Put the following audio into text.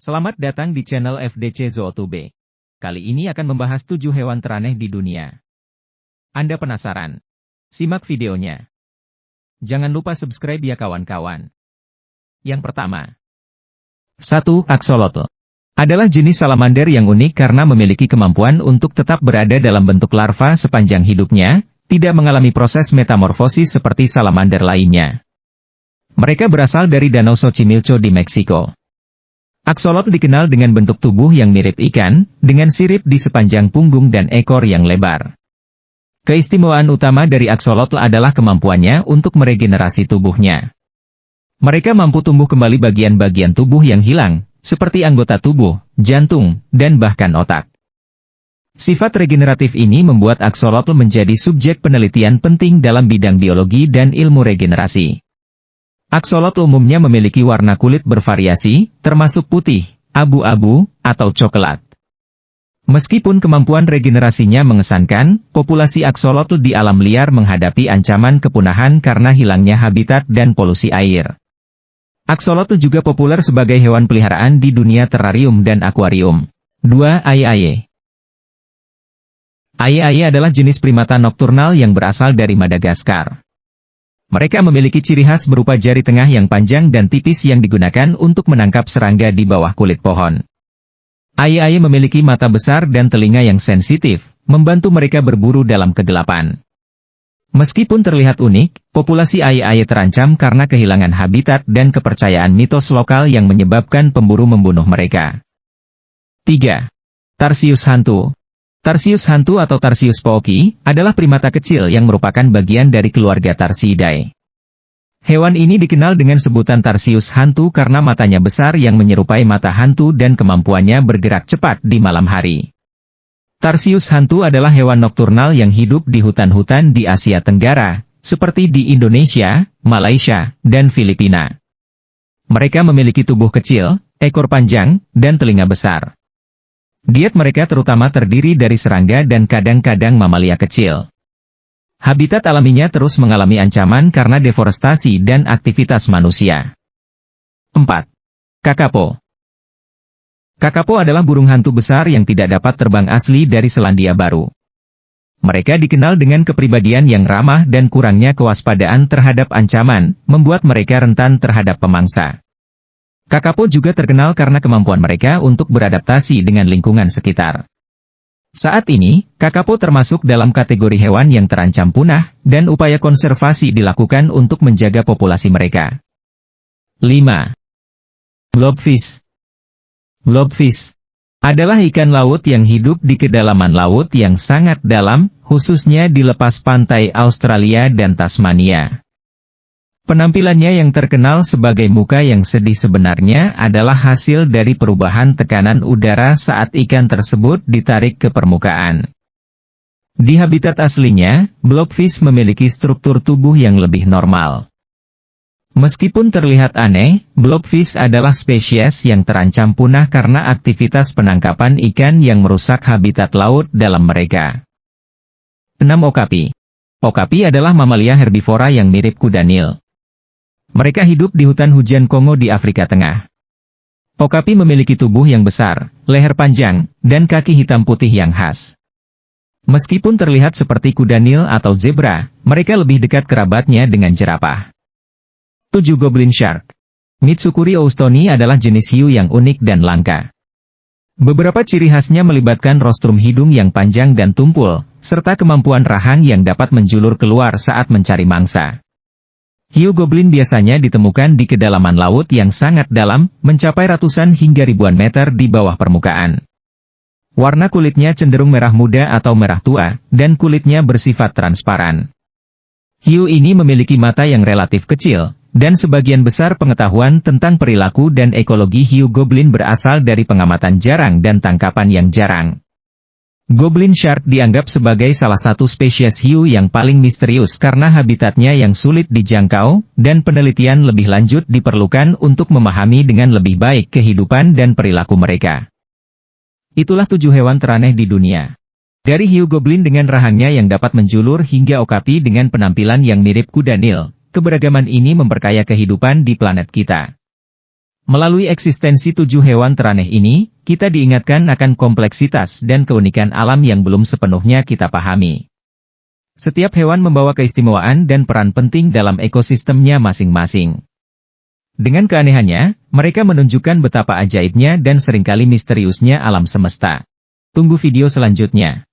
Selamat datang di channel FDC Zootube. Kali ini akan membahas 7 hewan teraneh di dunia. Anda penasaran? Simak videonya. Jangan lupa subscribe ya kawan-kawan. Yang pertama. 1. Axolotl. Adalah jenis salamander yang unik karena memiliki kemampuan untuk tetap berada dalam bentuk larva sepanjang hidupnya, tidak mengalami proses metamorfosis seperti salamander lainnya. Mereka berasal dari Danau Xochimilco di Meksiko. Axolotl dikenal dengan bentuk tubuh yang mirip ikan, dengan sirip di sepanjang punggung dan ekor yang lebar. Keistimewaan utama dari axolotl adalah kemampuannya untuk meregenerasi tubuhnya. Mereka mampu tumbuh kembali bagian-bagian tubuh yang hilang, seperti anggota tubuh, jantung, dan bahkan otak. Sifat regeneratif ini membuat axolotl menjadi subjek penelitian penting dalam bidang biologi dan ilmu regenerasi. Axolotl umumnya memiliki warna kulit bervariasi, termasuk putih, abu-abu, atau coklat. Meskipun kemampuan regenerasinya mengesankan, populasi axolotl di alam liar menghadapi ancaman kepunahan karena hilangnya habitat dan polusi air. Axolotl juga populer sebagai hewan peliharaan di dunia terarium dan akuarium. 2. Aye-aye. Aye-aye adalah jenis primata nokturnal yang berasal dari Madagaskar. Mereka memiliki ciri khas berupa jari tengah yang panjang dan tipis yang digunakan untuk menangkap serangga di bawah kulit pohon. Aye-aye memiliki mata besar dan telinga yang sensitif, membantu mereka berburu dalam kegelapan. Meskipun terlihat unik, populasi aye-aye terancam karena kehilangan habitat dan kepercayaan mitos lokal yang menyebabkan pemburu membunuh mereka. 3. Tarsius hantu. Tarsius hantu atau Tarsius pooki adalah primata kecil yang merupakan bagian dari keluarga Tarsiidae. Hewan ini dikenal dengan sebutan Tarsius hantu karena matanya besar yang menyerupai mata hantu dan kemampuannya bergerak cepat di malam hari. Tarsius hantu adalah hewan nokturnal yang hidup di hutan-hutan di Asia Tenggara, seperti di Indonesia, Malaysia, dan Filipina. Mereka memiliki tubuh kecil, ekor panjang, dan telinga besar. Diet mereka terutama terdiri dari serangga dan kadang-kadang mamalia kecil. Habitat alaminya terus mengalami ancaman karena deforestasi dan aktivitas manusia. 4. Kakapo. Kakapo adalah burung hantu besar yang tidak dapat terbang asli dari Selandia Baru. Mereka dikenal dengan kepribadian yang ramah dan kurangnya kewaspadaan terhadap ancaman, membuat mereka rentan terhadap pemangsa. Kakapo juga terkenal karena kemampuan mereka untuk beradaptasi dengan lingkungan sekitar. Saat ini, kakapo termasuk dalam kategori hewan yang terancam punah, dan upaya konservasi dilakukan untuk menjaga populasi mereka. 5. Blobfish. Blobfish adalah ikan laut yang hidup di kedalaman laut yang sangat dalam, khususnya di lepas pantai Australia dan Tasmania. Penampilannya yang terkenal sebagai muka yang sedih sebenarnya adalah hasil dari perubahan tekanan udara saat ikan tersebut ditarik ke permukaan. Di habitat aslinya, blobfish memiliki struktur tubuh yang lebih normal. Meskipun terlihat aneh, blobfish adalah spesies yang terancam punah karena aktivitas penangkapan ikan yang merusak habitat laut dalam mereka. 6. Okapi. Okapi adalah mamalia herbivora yang mirip kuda Nil. Mereka hidup di hutan hujan Kongo di Afrika Tengah. Okapi memiliki tubuh yang besar, leher panjang, dan kaki hitam putih yang khas. Meskipun terlihat seperti kuda Nil atau zebra, mereka lebih dekat kerabatnya dengan jerapah. 7. Goblin shark. Mitsukuri oustoni adalah jenis hiu yang unik dan langka. Beberapa ciri khasnya melibatkan rostrum hidung yang panjang dan tumpul, serta kemampuan rahang yang dapat menjulur keluar saat mencari mangsa. Hiu goblin biasanya ditemukan di kedalaman laut yang sangat dalam, mencapai ratusan hingga ribuan meter di bawah permukaan. Warna kulitnya cenderung merah muda atau merah tua, dan kulitnya bersifat transparan. Hiu ini memiliki mata yang relatif kecil, dan sebagian besar pengetahuan tentang perilaku dan ekologi hiu goblin berasal dari pengamatan jarang dan tangkapan yang jarang. Goblin shark dianggap sebagai salah satu spesies hiu yang paling misterius karena habitatnya yang sulit dijangkau, dan penelitian lebih lanjut diperlukan untuk memahami dengan lebih baik kehidupan dan perilaku mereka. Itulah 7 hewan teraneh di dunia. Dari hiu goblin dengan rahangnya yang dapat menjulur hingga okapi dengan penampilan yang mirip kuda Nil, keberagaman ini memperkaya kehidupan di planet kita. Melalui eksistensi 7 hewan teraneh ini, kita diingatkan akan kompleksitas dan keunikan alam yang belum sepenuhnya kita pahami. Setiap hewan membawa keistimewaan dan peran penting dalam ekosistemnya masing-masing. Dengan keanehannya, mereka menunjukkan betapa ajaibnya dan seringkali misteriusnya alam semesta. Tunggu video selanjutnya.